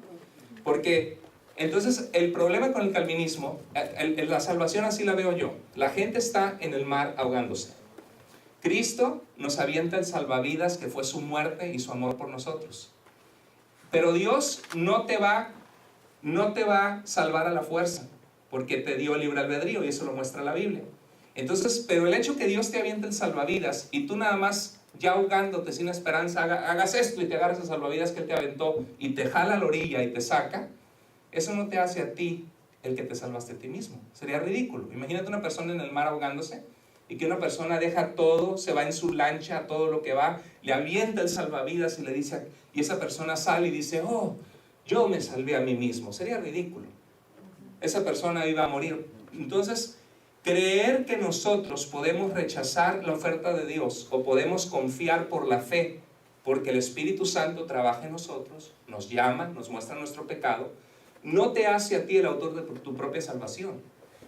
Speaker 1: Porque entonces el problema con el calvinismo, la salvación así la veo yo. La gente está en el mar ahogándose. Cristo nos avienta el salvavidas, que fue su muerte y su amor por nosotros. Pero Dios no te va a salvar a la fuerza, porque te dio libre albedrío, y eso lo muestra la Biblia. Entonces, pero el hecho que Dios te aviente el salvavidas y tú nada más, ya ahogándote sin esperanza, hagas esto y te agarras el salvavidas que Él te aventó y te jala a la orilla y te saca, eso no te hace a ti el que te salvaste a ti mismo. Sería ridículo. Imagínate una persona en el mar ahogándose, y que una persona deja todo, se va en su lancha, todo lo que va, le avienta el salvavidas y le dice, y esa persona sale y dice, oh, yo me salvé a mí mismo. Sería ridículo. Esa persona iba a morir. Entonces, creer que nosotros podemos rechazar la oferta de Dios, o podemos confiar por la fe, porque el Espíritu Santo trabaja en nosotros, nos llama, nos muestra nuestro pecado, no te hace a ti el autor de tu propia salvación.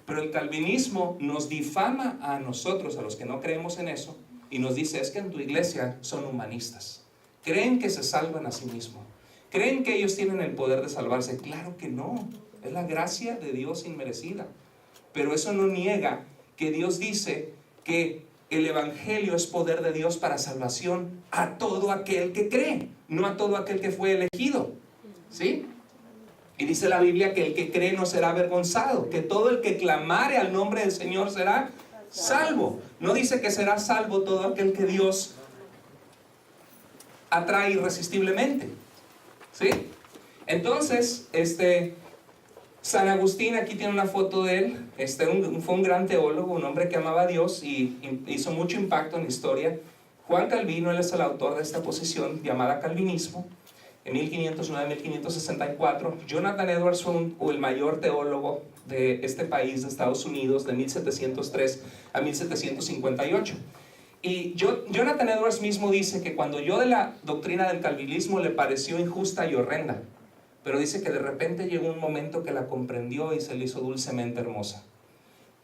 Speaker 1: Pero el calvinismo nos difama a nosotros, a los que no creemos en eso, y nos dice, es que en tu iglesia son humanistas. Creen que se salvan a sí mismos. Creen que ellos tienen el poder de salvarse. Claro que no. Es la gracia de Dios inmerecida. Pero eso no niega que Dios dice que el evangelio es poder de Dios para salvación a todo aquel que cree, no a todo aquel que fue elegido. ¿Sí? Y dice la Biblia que el que cree no será avergonzado, que todo el que clamare al nombre del Señor será salvo. No dice que será salvo todo aquel que Dios atrae irresistiblemente. ¿Sí? Entonces, San Agustín, aquí tiene una foto de él. Fue un gran teólogo, un hombre que amaba a Dios y hizo mucho impacto en la historia. Juan Calvino, él es el autor de esta posición llamada calvinismo. En 1509-1564, Jonathan Edwards fue el mayor teólogo de este país, de Estados Unidos, de 1703 a 1758. Y Jonathan Edwards mismo dice que cuando oyó de la doctrina del calvinismo le pareció injusta y horrenda, pero dice que de repente llegó un momento que la comprendió y se le hizo dulcemente hermosa.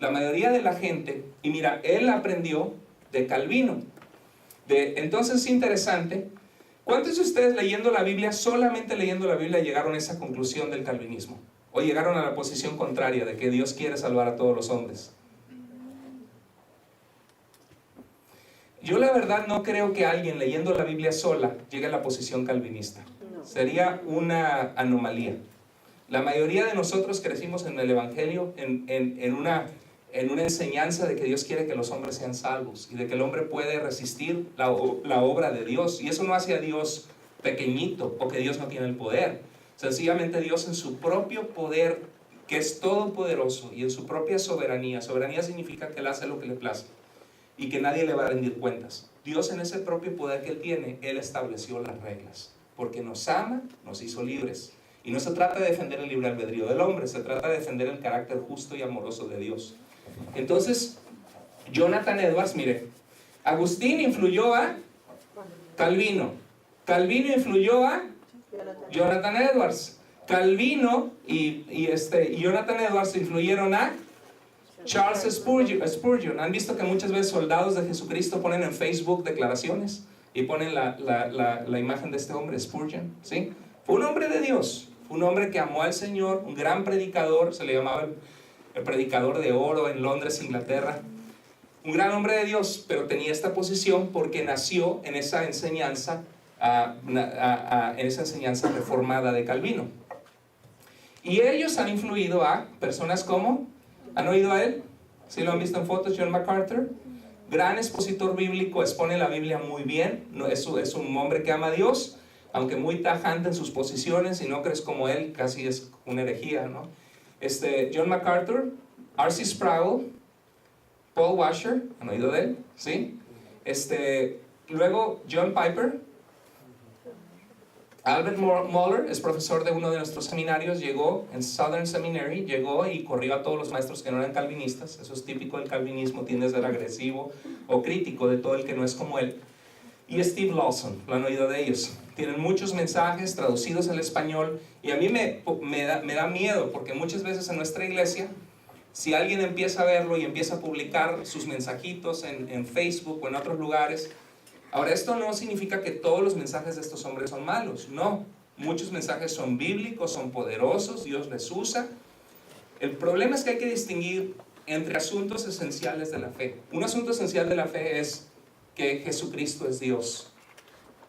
Speaker 1: La mayoría de la gente, y mira, él aprendió de Calvino. Entonces es interesante, ¿cuántos de ustedes leyendo la Biblia, solamente leyendo la Biblia, llegaron a esa conclusión del calvinismo? O llegaron a la posición contraria de que Dios quiere salvar a todos los hombres. Yo la verdad no creo que alguien leyendo la Biblia sola llegue a la posición calvinista. Sería una anomalía. La mayoría de nosotros crecimos en el Evangelio en una enseñanza de que Dios quiere que los hombres sean salvos y de que el hombre puede resistir la obra de Dios. Y eso no hace a Dios pequeñito o que Dios no tiene el poder. Sencillamente Dios en su propio poder, que es todopoderoso, y en su propia soberanía. Soberanía significa que Él hace lo que le place y que nadie le va a rendir cuentas. Dios en ese propio poder que Él tiene, Él estableció las reglas. Porque nos ama, nos hizo libres. Y no se trata de defender el libre albedrío del hombre, se trata de defender el carácter justo y amoroso de Dios. Entonces, Jonathan Edwards, mire, Agustín influyó a Calvino. Calvino influyó a Jonathan Edwards. Calvino y Jonathan Edwards influyeron a Charles Spurgeon. ¿Han visto que muchas veces soldados de Jesucristo ponen en Facebook declaraciones? Y ponen la imagen de este hombre, Spurgeon, ¿sí? Fue un hombre de Dios, un hombre que amó al Señor, un gran predicador, se le llamaba el predicador de oro en Londres, Inglaterra. Un gran hombre de Dios, pero tenía esta posición porque nació en esa enseñanza, reformada de Calvino. Y ellos han influido a personas como, ¿han oído a él? ¿Sí lo han visto en fotos? John MacArthur. Gran expositor bíblico, expone la Biblia muy bien, es un hombre que ama a Dios, aunque muy tajante en sus posiciones. Si no crees como él, casi es una herejía, ¿no? John MacArthur, R.C. Sproul, Paul Washer, ¿han oído de él? ¿Sí? Luego John Piper, Albert Mohler es profesor de uno de nuestros seminarios, llegó en Southern Seminary, llegó y corrió a todos los maestros que no eran calvinistas. Eso es típico del calvinismo, tiende a ser agresivo o crítico de todo el que no es como él. Y Steve Lawson, lo han oído de ellos. Tienen muchos mensajes traducidos al español y a mí me da miedo porque muchas veces en nuestra iglesia, si alguien empieza a verlo y empieza a publicar sus mensajitos en Facebook o en otros lugares. Ahora, esto no significa que todos los mensajes de estos hombres son malos, no. Muchos mensajes son bíblicos, son poderosos, Dios les usa. El problema es que hay que distinguir entre asuntos esenciales de la fe. Un asunto esencial de la fe es que Jesucristo es Dios,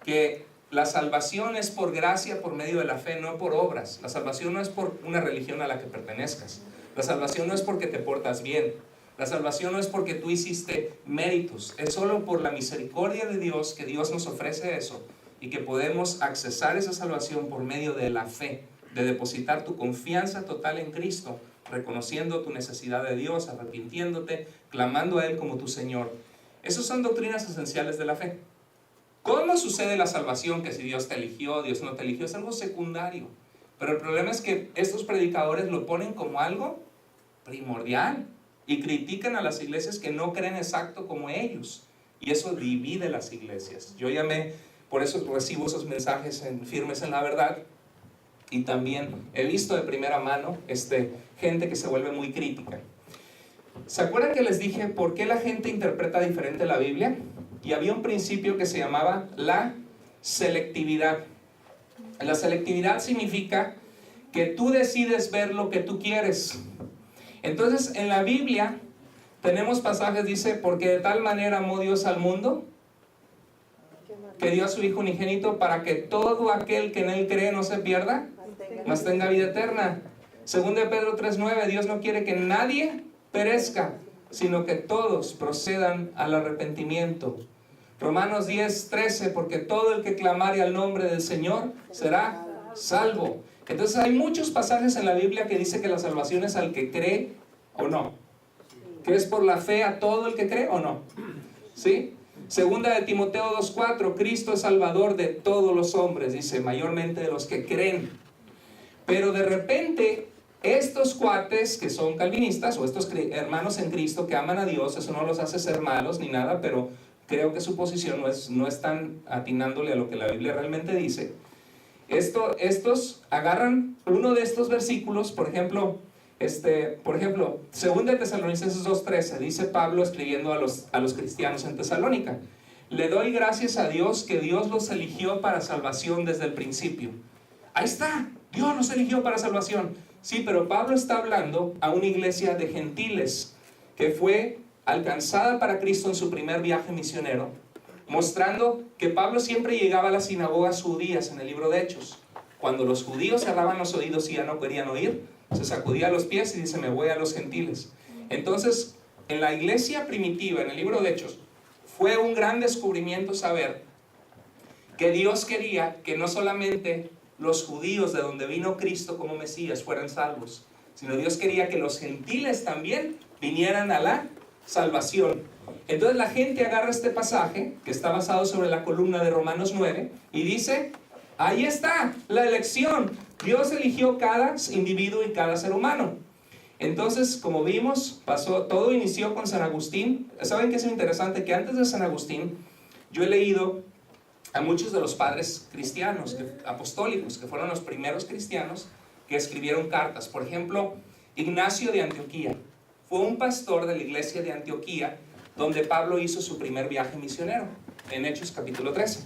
Speaker 1: que la salvación es por gracia, por medio de la fe, no por obras. La salvación no es por una religión a la que pertenezcas. La salvación no es porque te portas bien. La salvación no es porque tú hiciste méritos, es solo por la misericordia de Dios que Dios nos ofrece eso y que podemos accesar esa salvación por medio de la fe, de depositar tu confianza total en Cristo, reconociendo tu necesidad de Dios, arrepintiéndote, clamando a Él como tu Señor. Esas son doctrinas esenciales de la fe. ¿Cómo sucede la salvación? Que si Dios te eligió, Dios no te eligió, es algo secundario. Pero el problema es que estos predicadores lo ponen como algo primordial. Y critican a las iglesias que no creen exacto como ellos. Y eso divide las iglesias. Yo por eso recibo esos mensajes firmes en la verdad. Y también he visto de primera mano gente que se vuelve muy crítica. ¿Se acuerdan que les dije por qué la gente interpreta diferente la Biblia? Y había un principio que se llamaba la selectividad. La selectividad significa que tú decides ver lo que tú quieres. Entonces, en la Biblia tenemos pasajes, dice, porque de tal manera amó Dios al mundo, que dio a su Hijo unigénito para que todo aquel que en Él cree no se pierda, mas tenga vida eterna. Segunda de Pedro 3:9, Dios no quiere que nadie perezca, sino que todos procedan al arrepentimiento. Romanos 10:13, porque todo el que clamare al nombre del Señor será salvo. Entonces hay muchos pasajes en la Biblia que dice que la salvación es al que cree o no. ¿Que es por la fe a todo el que cree o no? ¿Sí? Segunda de Timoteo 2:4, Cristo es salvador de todos los hombres, dice, mayormente de los que creen. Pero de repente, estos cuates que son calvinistas, o estos hermanos en Cristo que aman a Dios, eso no los hace ser malos ni nada, pero creo que su posición no es tan atinándole a lo que la Biblia realmente dice. Estos agarran uno de estos versículos, por ejemplo, 2 Tesalonicenses 2:13, dice Pablo escribiendo a los cristianos en Tesalónica: le doy gracias a Dios que Dios los eligió para salvación desde el principio. Ahí está, Dios los eligió para salvación. Sí, pero Pablo está hablando a una iglesia de gentiles que fue alcanzada para Cristo en su primer viaje misionero, mostrando que Pablo siempre llegaba a las sinagogas judías en el libro de Hechos. Cuando los judíos cerraban los oídos y ya no querían oír, se sacudía los pies y dice: me voy a los gentiles. Entonces, en la iglesia primitiva, en el libro de Hechos, fue un gran descubrimiento saber que Dios quería que no solamente los judíos de donde vino Cristo como Mesías fueran salvos, sino Dios quería que los gentiles también vinieran a la salvación. Entonces la gente agarra este pasaje, que está basado sobre la columna de Romanos 9, y dice: ahí está, la elección. Dios eligió cada individuo y cada ser humano. Entonces, como vimos, todo inició con San Agustín. ¿Saben qué es interesante? Que antes de San Agustín, yo he leído a muchos de los padres cristianos, apostólicos, que fueron los primeros cristianos que escribieron cartas. Por ejemplo, Ignacio de Antioquía fue un pastor de la iglesia de Antioquía, donde Pablo hizo su primer viaje misionero, en Hechos capítulo 13.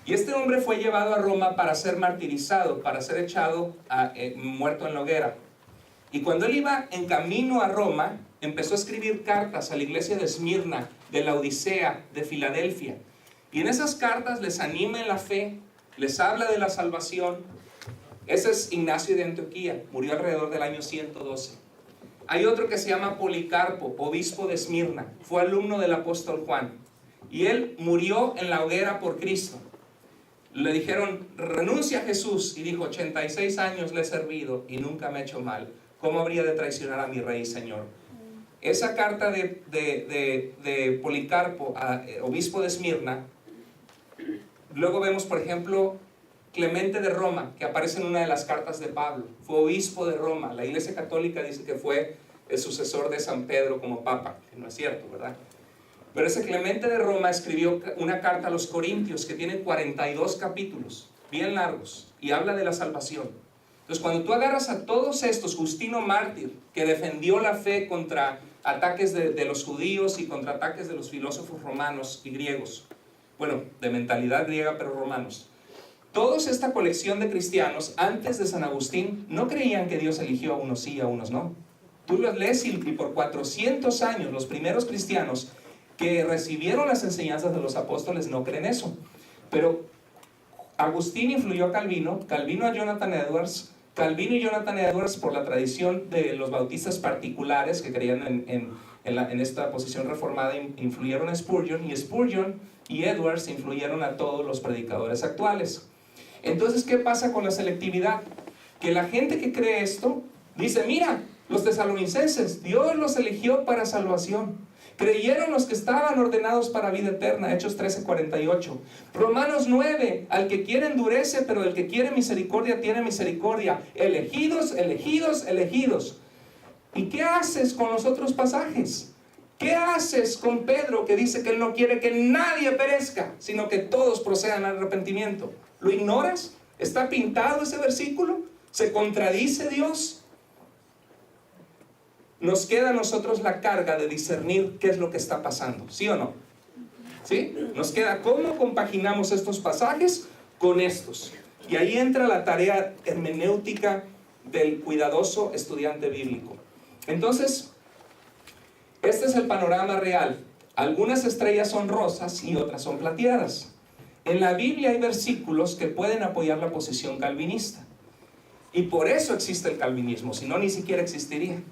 Speaker 1: Y este hombre fue llevado a Roma para ser martirizado, para ser echado, muerto en la hoguera. Y cuando él iba en camino a Roma, empezó a escribir cartas a la iglesia de Esmirna, de la Odisea, de Filadelfia. Y en esas cartas les anima en la fe, les habla de la salvación. Ese es Ignacio de Antioquía, murió alrededor del año 112. Hay otro que se llama Policarpo, obispo de Esmirna, fue alumno del apóstol Juan. Y él murió en la hoguera por Cristo. Le dijeron: renuncia a Jesús, y dijo: 86 años le he servido y nunca me he hecho mal. ¿Cómo habría de traicionar a mi rey y señor? Esa carta de Policarpo, obispo de Esmirna. Luego vemos, por ejemplo, Clemente de Roma, que aparece en una de las cartas de Pablo. Fue obispo de Roma. La Iglesia Católica dice que fue el sucesor de San Pedro como papa, que no es cierto, ¿verdad? Pero ese Clemente de Roma escribió una carta a los Corintios que tiene 42 capítulos, bien largos, y habla de la salvación. Entonces, cuando tú agarras a todos estos, Justino Mártir, que defendió la fe contra ataques de los judíos y contra ataques de los filósofos romanos y griegos, bueno, de mentalidad griega pero romanos, todos esta colección de cristianos antes de San Agustín no creían que Dios eligió a unos sí y a unos no. Tú los lees y por 400 años los primeros cristianos que recibieron las enseñanzas de los apóstoles no creen eso. Pero Agustín influyó a Calvino, Calvino a Jonathan Edwards, Calvino y Jonathan Edwards, por la tradición de los bautistas particulares que creían en esta posición reformada, influyeron a Spurgeon, y Spurgeon y Edwards influyeron a todos los predicadores actuales. Entonces, ¿qué pasa con la selectividad? Que la gente que cree esto dice: mira, los tesalonicenses, Dios los eligió para salvación. Creyeron los que estaban ordenados para vida eterna, Hechos 13:48. Romanos 9, al que quiere endurece, pero el que quiere misericordia tiene misericordia. Elegidos, elegidos, elegidos. ¿Y qué haces con los otros pasajes? ¿Qué haces con Pedro, que dice que él no quiere que nadie perezca, sino que todos procedan al arrepentimiento? ¿Lo ignoras? ¿Está pintado ese versículo? ¿Se contradice Dios? Nos queda a nosotros la carga de discernir qué es lo que está pasando, ¿sí o no? ¿Sí? Nos queda cómo compaginamos estos pasajes con estos. Y ahí entra la tarea hermenéutica del cuidadoso estudiante bíblico. Entonces, este es el panorama real. Algunas estrellas son rosas y otras son plateadas. En la Biblia hay versículos que pueden apoyar la posición calvinista. Y por eso existe el calvinismo, si no, ni siquiera existiría.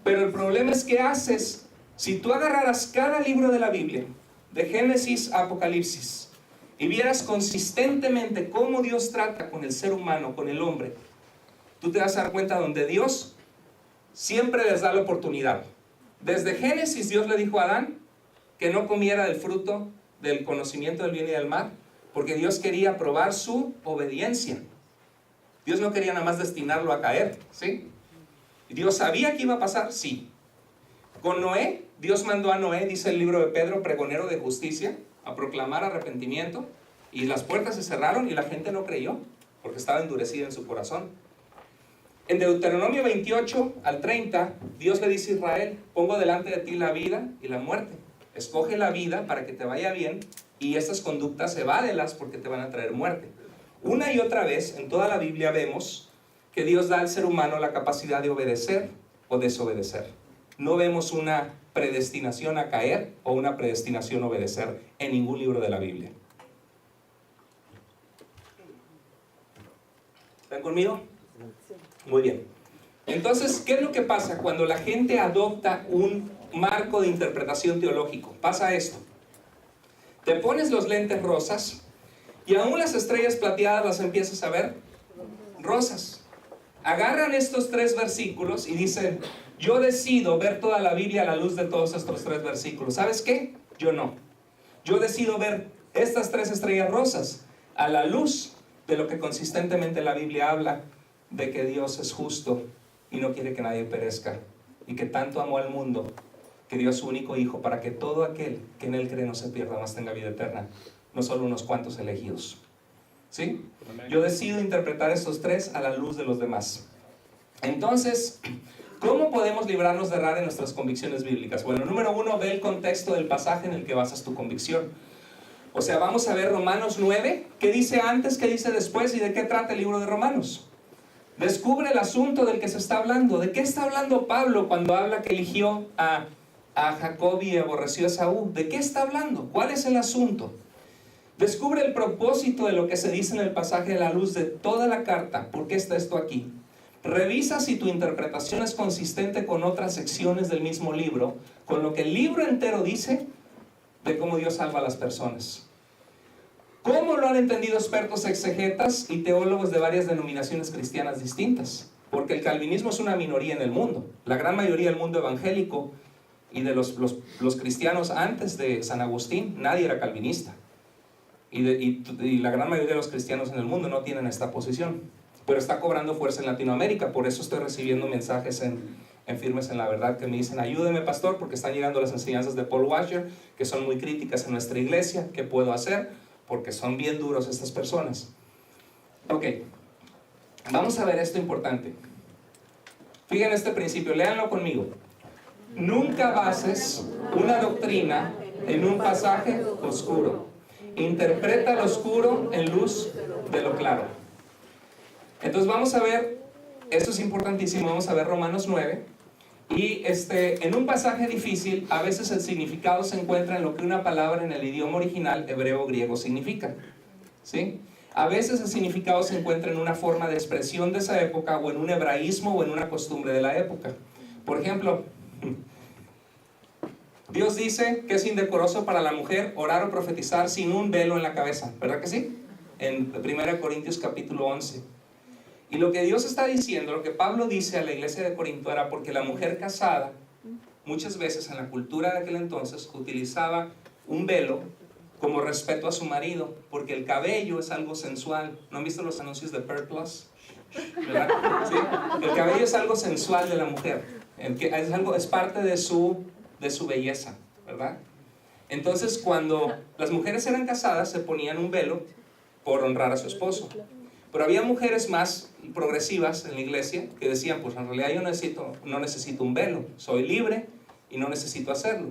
Speaker 1: Pero el problema es: ¿qué haces si tú agarraras cada libro de la Biblia, de Génesis a Apocalipsis, y vieras consistentemente cómo Dios trata con el ser humano, con el hombre? Tú te vas a dar cuenta donde Dios siempre les da la oportunidad. Desde Génesis, Dios le dijo a Adán que no comiera del fruto del conocimiento del bien y del mal, porque Dios quería probar su obediencia. Dios no quería nada más destinarlo a caer, ¿sí? ¿Dios sabía que iba a pasar? Sí. Con Noé, Dios mandó a Noé, dice el libro de Pedro, pregonero de justicia, a proclamar arrepentimiento, y las puertas se cerraron y la gente no creyó, porque estaba endurecida en su corazón. En Deuteronomio 28 al 30, Dios le dice a Israel, pongo delante de ti la vida y la muerte. Escoge la vida para que te vaya bien, y estas conductas evádelas porque te van a traer muerte. Una y otra vez en toda la Biblia vemos que Dios da al ser humano la capacidad de obedecer o desobedecer. No vemos una predestinación a caer o una predestinación a obedecer en ningún libro de la Biblia. ¿Están conmigo? Muy bien. Entonces, ¿qué es lo que pasa cuando la gente adopta un marco de interpretación teológico? Pasa esto. Te pones los lentes rosas y aún las estrellas plateadas las empiezas a ver rosas. Agarran estos 3 versículos y dicen, yo decido ver toda la Biblia a la luz de todos estos 3 versículos. ¿Sabes qué? Yo no. Yo decido ver estas 3 estrellas rosas a la luz de lo que consistentemente la Biblia habla, de que Dios es justo y no quiere que nadie perezca, y que tanto amó al mundo que dio a su único hijo para que todo aquel que en él cree no se pierda, mas tenga vida eterna, no solo unos cuantos elegidos. ¿Sí? Yo decido interpretar estos 3 a la luz de los demás. Entonces, ¿cómo podemos librarnos de errar en nuestras convicciones bíblicas? Bueno, número 1, ve el contexto del pasaje en el que basas tu convicción. O sea, vamos a ver Romanos 9, qué dice antes, qué dice después y de qué trata el libro de Romanos. Descubre el asunto del que se está hablando. ¿De qué está hablando Pablo cuando habla que eligió a Jacob y aborreció a Esaú? ¿De qué está hablando? ¿Cuál es el asunto? Descubre el propósito de lo que se dice en el pasaje a la luz de toda la carta. ¿Por qué está esto aquí? Revisa si tu interpretación es consistente con otras secciones del mismo libro, con lo que el libro entero dice de cómo Dios salva a las personas. ¿Cómo lo han entendido expertos exegetas y teólogos de varias denominaciones cristianas distintas? Porque el calvinismo es una minoría en el mundo. La gran mayoría del mundo evangélico y de los cristianos antes de San Agustín, nadie era calvinista. Y la gran mayoría de los cristianos en el mundo no tienen esta posición. Pero está cobrando fuerza en Latinoamérica. Por eso estoy recibiendo mensajes en Firmes en la Verdad que me dicen, ayúdeme pastor, porque están llegando las enseñanzas de Paul Washer, que son muy críticas en nuestra iglesia. ¿Qué puedo hacer? Porque son bien duros estas personas. Ok, vamos a ver esto importante. Fíjense este principio, léanlo conmigo. Nunca bases una doctrina en un pasaje oscuro. Interpreta lo oscuro en luz de lo claro. Entonces vamos a ver, esto es importantísimo, vamos a ver Romanos 9. Y en un pasaje difícil, a veces el significado se encuentra en lo que una palabra en el idioma original hebreo o griego significa. ¿Sí? A veces el significado se encuentra en una forma de expresión de esa época, o en un hebraísmo, o en una costumbre de la época. Por ejemplo, Dios dice que es indecoroso para la mujer orar o profetizar sin un velo en la cabeza, ¿verdad que sí? En 1 Corintios capítulo 11. Y lo que Dios está diciendo, lo que Pablo dice a la iglesia de Corinto era porque la mujer casada, muchas veces en la cultura de aquel entonces, utilizaba un velo como respeto a su marido, porque el cabello es algo sensual. ¿No han visto los anuncios de Pearl Plus? ¿Verdad? ¿Sí? El cabello es algo sensual de la mujer, es parte de su belleza, ¿verdad? Entonces, cuando las mujeres eran casadas, se ponían un velo por honrar a su esposo. Pero había mujeres más progresivas en la iglesia que decían, pues en realidad yo no necesito un velo, soy libre y no necesito hacerlo.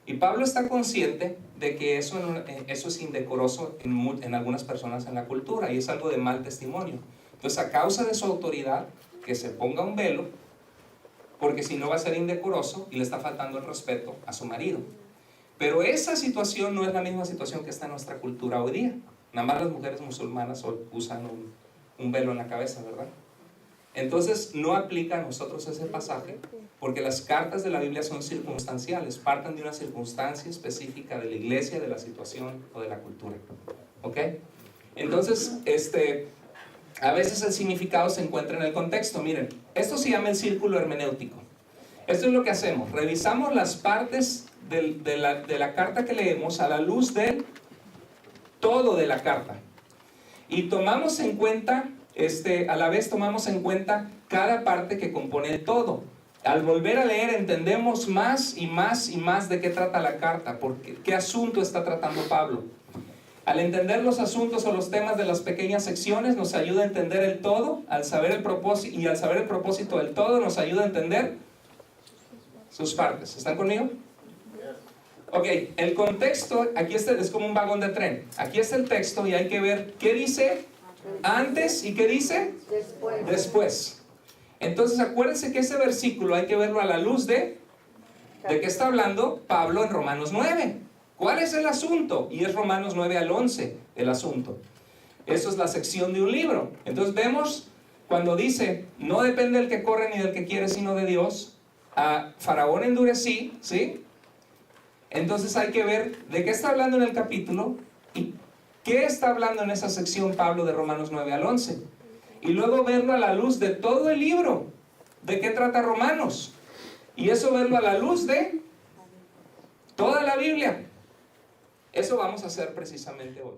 Speaker 1: Y Pablo está consciente de que eso es indecoroso en algunas personas en la cultura, y es algo de mal testimonio. Entonces, a causa de su autoridad, que se ponga un velo, porque si no va a ser indecoroso y le está faltando el respeto a su marido. Pero esa situación no es la misma situación que está en nuestra cultura hoy día. Nada más las mujeres musulmanas hoy usan un velo en la cabeza, ¿verdad? Entonces no aplica a nosotros ese pasaje, porque las cartas de la Biblia son circunstanciales, parten de una circunstancia específica de la iglesia, de la situación o de la cultura. ¿Ok? Entonces, a veces el significado se encuentra en el contexto. Miren, esto se llama el círculo hermenéutico. Esto es lo que hacemos, revisamos las partes de la carta que leemos a la luz del todo de la carta. Y tomamos en cuenta, a la vez tomamos en cuenta cada parte que compone el todo. Al volver a leer entendemos más y más y más de qué trata la carta, porque qué asunto está tratando Pablo. Al entender los asuntos o los temas de las pequeñas secciones nos ayuda a entender el todo, al saber el propósito, y al saber el propósito del todo nos ayuda a entender sus partes. ¿Están conmigo? Ok, el contexto, aquí está, es como un vagón de tren. Aquí está el texto y hay que ver qué dice antes y qué dice después. Entonces acuérdense que ese versículo hay que verlo a la luz de qué está hablando Pablo en Romanos 9. ¿Cuál es el asunto? Y es Romanos 9 al 11 el asunto. Eso es la sección de un libro. Entonces vemos cuando dice, no depende del que corre ni del que quiere, sino de Dios. A Faraón endurecí, ¿sí? Entonces hay que ver de qué está hablando en el capítulo y qué está hablando en esa sección Pablo de Romanos 9 al 11. Y luego verlo a la luz de todo el libro. ¿De qué trata Romanos? Y eso verlo a la luz de toda la Biblia. Eso vamos a hacer precisamente hoy.